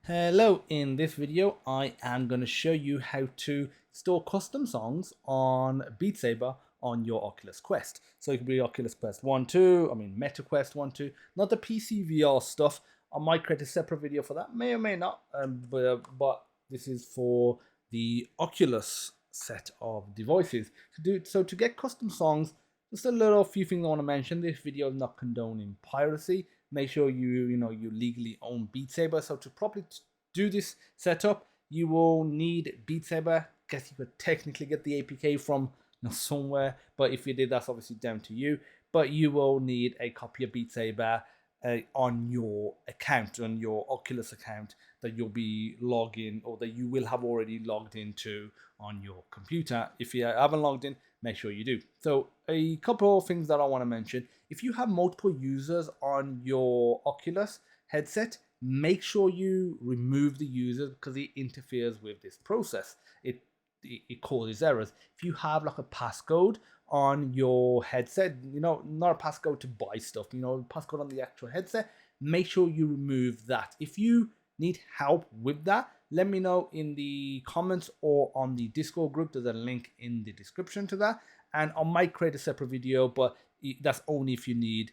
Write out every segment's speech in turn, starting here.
Hello, in this video I am going to show you how to store custom songs on Beatsaber on your Oculus Quest. So it could be Oculus Quest 1, 2, Meta Quest 1, 2, not the PC VR stuff. I might create a separate video for that, may or may not, but this is for the Oculus set of devices. To get custom songs, just a little few things I want to mention. This video is not condoning piracy. Make sure you legally own Beatsaber. So to properly do this setup, you will need Beatsaber. Guess you could technically get the APK from somewhere, but if you did, that's obviously down to you. But you will need a copy of Beatsaber on your account, on your Oculus account that you'll be logging or that you will have already logged into on your computer. If you haven't logged in, make sure you do. So a couple of things that I want to mention. If you have multiple users on your Oculus headset, make sure you remove the users because it interferes with this process. It causes errors. If you have like a passcode on your headset, not a passcode to buy stuff, passcode on the actual headset, make sure you remove that. If you need help with that, let me know in the comments or on the Discord group. There's a link in the description to that, and I might create a separate video, but that's only if you need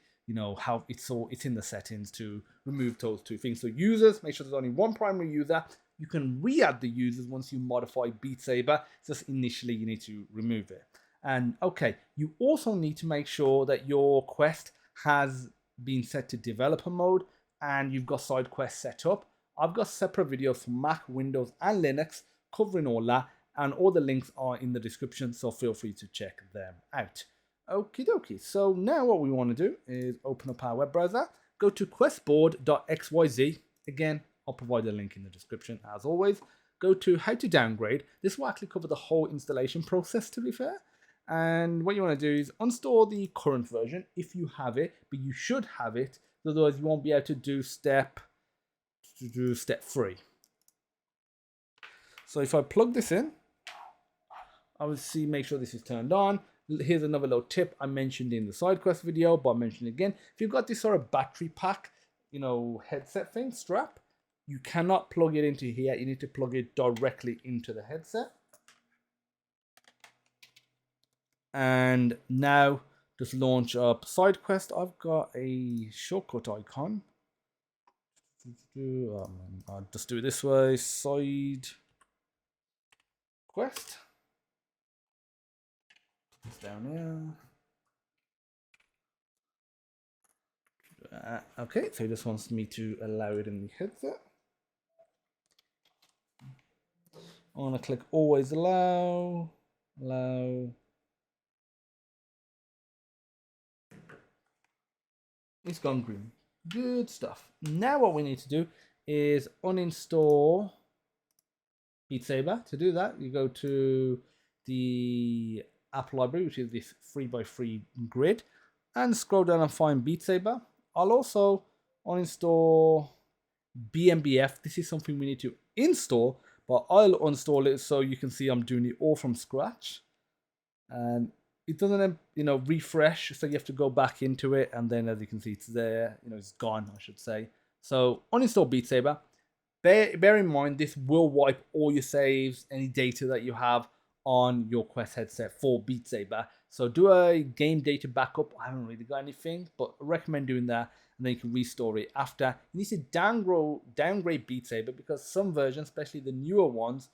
how it's in the settings to remove those two things. So users, make sure there's only one primary user. You can re-add the users once you modify Beatsaber. Just initially you need to remove it. And okay, you also need to make sure that your Quest has been set to developer mode and you've got SideQuest set up. I've got separate videos for Mac, Windows and Linux covering all that, and all the links are in the description, so feel free to check them out. Okie dokie, so now what we want to do is open up our web browser, go to questboard.xyz. Again, I'll provide a link in the description as always. Go to how to downgrade. This will actually cover the whole installation process, to be fair. And what you want to do is install the current version if you have it, but you should have it, otherwise you won't be able to do step 3. So if I plug this in, I will see, make sure this is turned on. Here's another little tip I mentioned in the SideQuest video, but I'll mention it again. If you've got this sort of battery pack, headset thing, strap, you cannot plug it into here. You need to plug it directly into the headset. And now just launch up SideQuest. I've got a shortcut icon. I'll just do it this way. SideQuest. It's down here. Okay, so it just wants me to allow it in the headset. I want to click always allow. It's gone green. Good stuff. Now what we need to do is uninstall Beatsaber. To do that, you go to the app library, which is this 3x3 grid, and scroll down and find Beatsaber. I'll also uninstall BMBF. This is something we need to install, but I'll uninstall it so you can see I'm doing it all from scratch. And it doesn't, refresh, so you have to go back into it, and then as you can see, it's there. It's gone, I should say. So uninstall Beatsaber. Bear in mind, this will wipe all your saves, any data that you have on your Quest headset for Beatsaber. So do a game data backup. I haven't really got anything, but I recommend doing that, and then you can restore it after. You need to downgrade Beatsaber because some versions, especially the newer ones,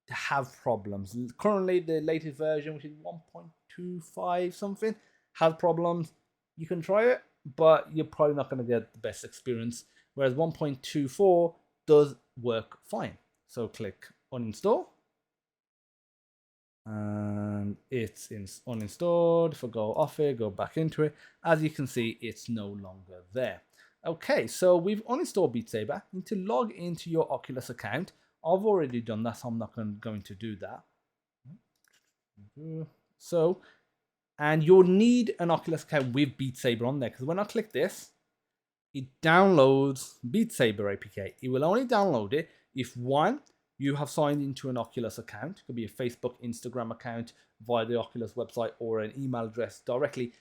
have problems. Currently, the latest version, which is 1.25 something, has problems. You can try it, but you're probably not going to get the best experience. Whereas 1.24 does work fine. So click uninstall. And it's uninstalled. If I go off it, go back into it, as you can see, it's no longer there. Okay, so we've uninstalled Beatsaber. You need to log into your Oculus account. I've already done that, so I'm not going to do that. So, and you'll need an Oculus account with Beatsaber on there, because when I click this, it downloads Beatsaber APK. It will only download it if, one, you have signed into an Oculus account. It could be a Facebook, Instagram account via the Oculus website or an email address directly.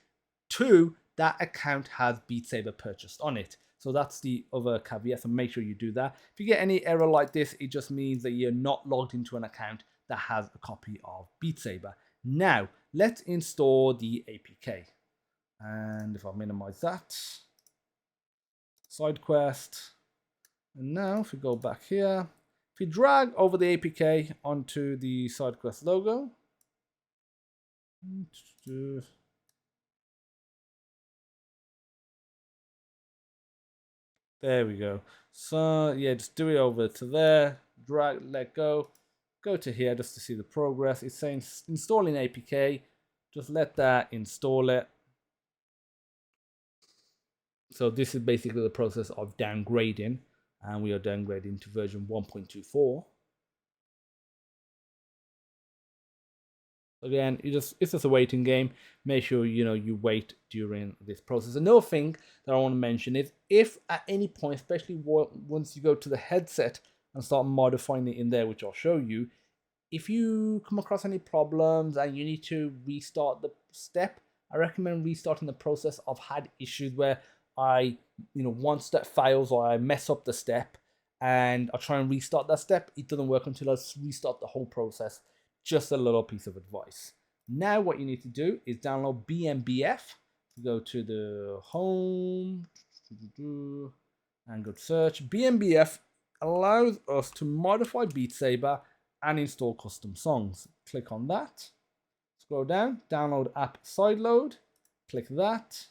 2, that account has Beatsaber purchased on it. So that's the other caveat, so make sure you do that. If you get any error like this, it just means that you're not logged into an account that has a copy of Beatsaber. Now, let's install the APK. And if I minimize that, SideQuest. And now if we go back here, if you drag over the APK onto the SideQuest logo, there we go. So yeah, just do it over to there, drag, let go to here just to see the progress. It's saying installing APK, just let that install it. So this is basically the process of downgrading, and we are downgrading to version 1.24. Again, it's just a waiting game. Make sure you wait during this process. Another thing that I want to mention is if at any point, especially once you go to the headset and start modifying it in there, which I'll show you, if you come across any problems and you need to restart the step, I recommend restarting the process. I've had issues where one step fails or I mess up the step and I try and restart that step. It doesn't work until I restart the whole process. Just a little piece of advice. Now what you need to do is download BMBF. Go to the home and go to search. BMBF allows us to modify Beatsaber and install custom songs. Click on that. Scroll down, download app sideload. Click that.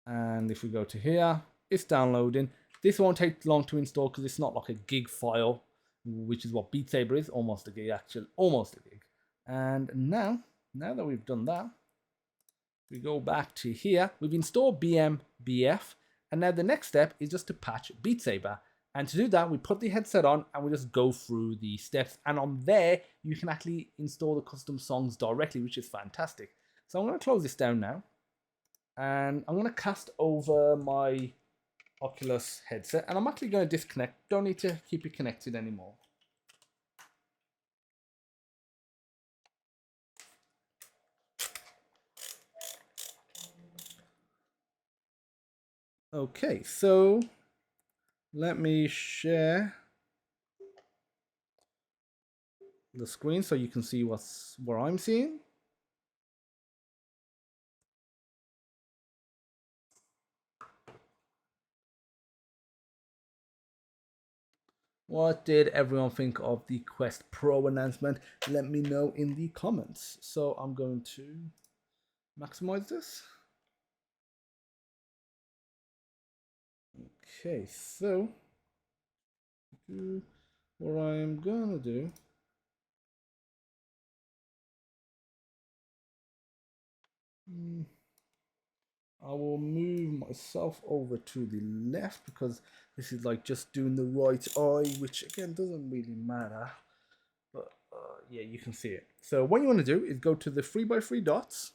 And if we go to here, it's downloading. This won't take long to install because it's not like a gig file, which is what Beatsaber is, almost a gig, almost a gig. And now that we've done that, we go back to here. We've installed BMBF, and now the next step is just to patch Beatsaber. And to do that, we put the headset on and we just go through the steps. And on there, you can actually install the custom songs directly, which is fantastic. So I'm going to close this down now. And I'm going to cast over my Oculus headset, and I'm actually going to disconnect. Don't need to keep it connected anymore. Okay, so let me share the screen so you can see what I'm seeing. What did everyone think of the Quest Pro announcement? Let me know in the comments. So I'm going to maximize this. Okay, so what I'm gonna do I will move myself over to the left because this is like just doing the right eye, which again doesn't really matter. But yeah, you can see it. So what you want to do is go to the 3x3 dots.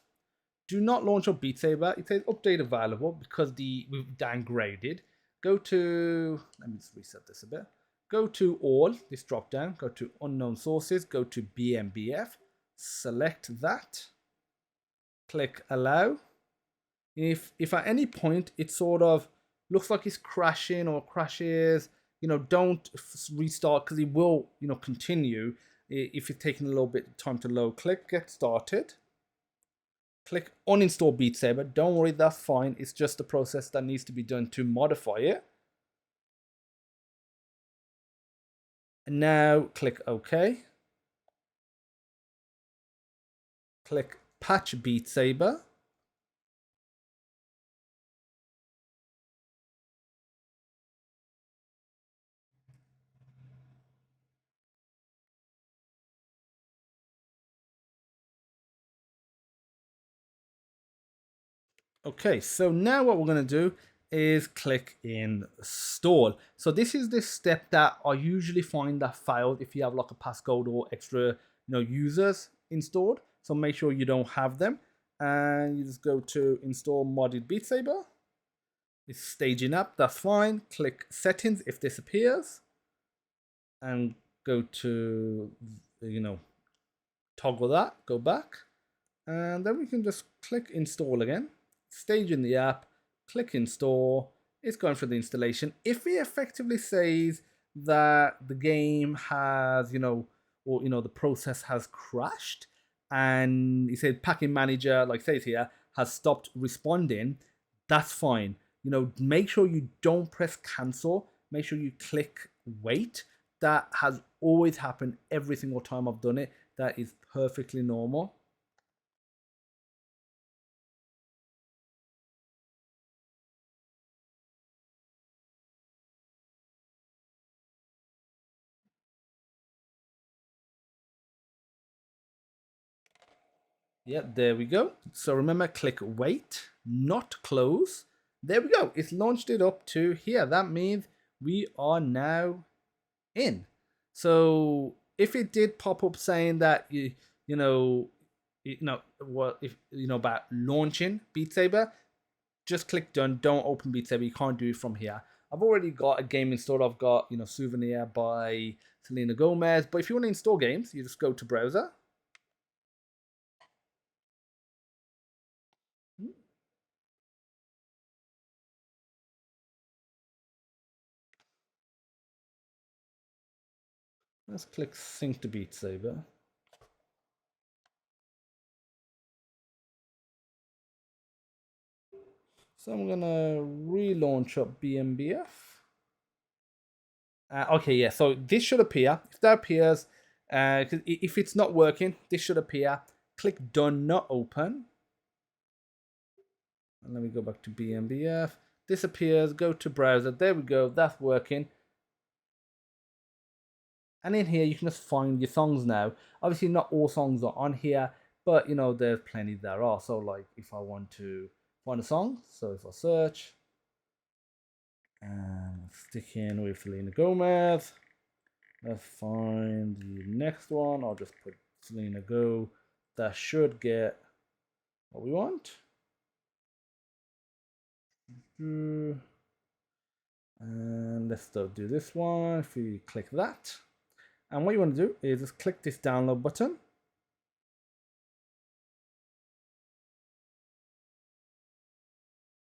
Do not launch your Beatsaber. It says update available because we've downgraded. Go to, let me just reset this a bit. Go to all, this drop down, go to unknown sources, go to BMBF, select that, click allow. If at any point it sort of looks like it's crashing or crashes, don't restart because it will, continue. If it's taking a little bit of time to load, click get started. Click uninstall Beatsaber. Don't worry, that's fine. It's just a process that needs to be done to modify it. And now click OK. Click patch Beatsaber. Okay, so now what we're going to do is click install. So this is the step that I usually find that failed if you have like a passcode or extra users installed. So make sure you don't have them, and you just go to install modded Beatsaber. It's staging up, that's fine. Click settings if this appears, and go to toggle that, go back, and then we can just click install again. Stage in the app, click install, It's going for the installation. If it effectively says that the game has, or the process has crashed, and it said packing manager, like it says here, has stopped responding, that's fine. Make sure you don't press cancel. Make sure you click wait. That has always happened every single time I've done it. That is perfectly normal. Yep, there we go. So remember, click wait, not close. There we go. It's launched it up to here. That means we are now in. So if it did pop up saying that what if about launching Beatsaber, just click done. Don't open Beatsaber. You can't do it from here. I've already got a game installed. I've got Souvenir by Selena Gomez. But if you want to install games, you just go to browser. Let's click sync to Beatsaber. So I'm gonna relaunch up BMBF. Okay, yeah. So this should appear. If that appears, if it's not working, this should appear. Click done, not open. And let me go back to BMBF. This appears. Go to browser. There we go. That's working. And in here, you can just find your songs now. Obviously, not all songs are on here, but there's plenty there are. So, like, if I want to find a song, so if I search and stick in with Selena Gomez, let's find the next one. I'll just put Selena Go. That should get what we want. And let's do this one. If we click that. And what you want to do is just click this download button.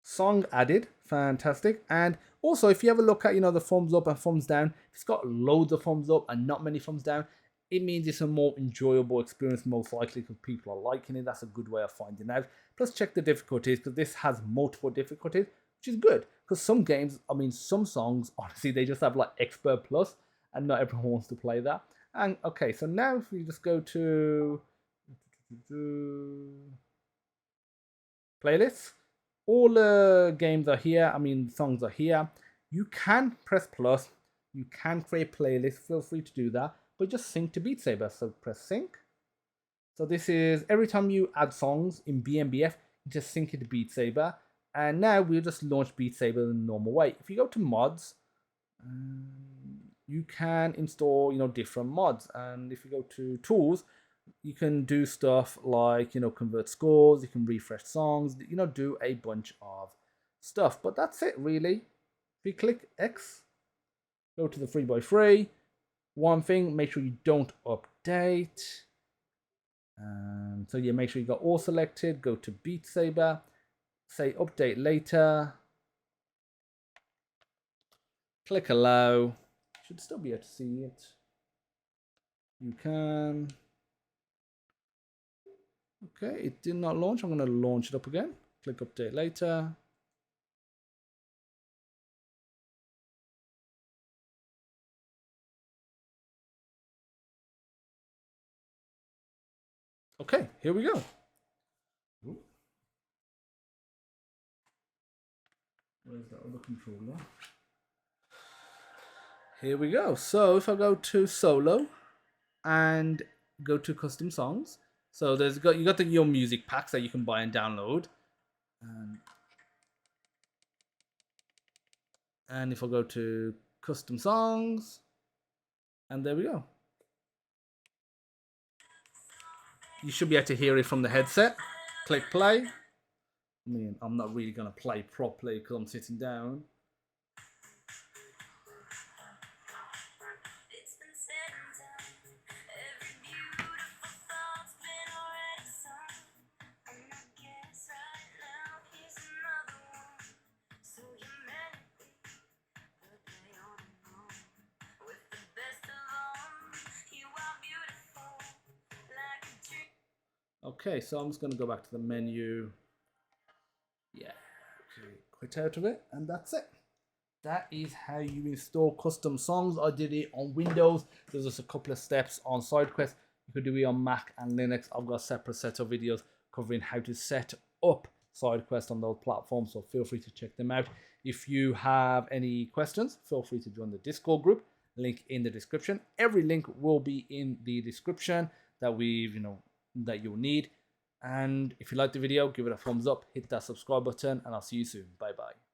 Song added, fantastic. And also, if you have a look at the thumbs up and thumbs down, it's got loads of thumbs up and not many thumbs down. It means it's a more enjoyable experience, most likely, because people are liking it. That's a good way of finding out. Plus, check the difficulties, because this has multiple difficulties, which is good. Because some games, some songs, honestly, they just have like Expert Plus, and not everyone wants to play that. And okay, so now if we just go to playlists, all the games are here. Songs are here. You can press plus. You can create playlists. Feel free to do that. But just sync to Beatsaber. So press sync. So this is every time you add songs in BMBF, you just sync it to Beatsaber. And now we'll just launch Beatsaber in the normal way. If you go to mods, you can install different mods. And if you go to tools, you can do stuff like convert scores, you can refresh songs, do a bunch of stuff. But that's it really. If you click X, go to the 3x3. One thing, make sure you don't update. So yeah, make sure you got all selected. Go to Beatsaber, say update later. Click allow. Should still be able to see it. You can. Okay, it did not launch. I'm going to launch it up again. Click update later. Okay, here we go. Where's that other controller? Here we go. So if I go to solo and go to custom songs, so you got your music packs that you can buy and download. And if I go to custom songs, and there we go. You should be able to hear it from the headset. Click play. I'm not really going to play properly because I'm sitting down. Okay, so I'm just going to go back to the menu. Yeah, okay, quit out of it, and that's it. That is how you install custom songs. I did it on Windows. There's just a couple of steps on SideQuest. You could do it on Mac and Linux. I've got a separate set of videos covering how to set up SideQuest on those platforms, so feel free to check them out. If you have any questions, feel free to join the Discord group. Link in the description. Every link will be in the description that that you'll need. And if you like the video, give it a thumbs up, hit that subscribe button, and I'll see you soon. Bye bye.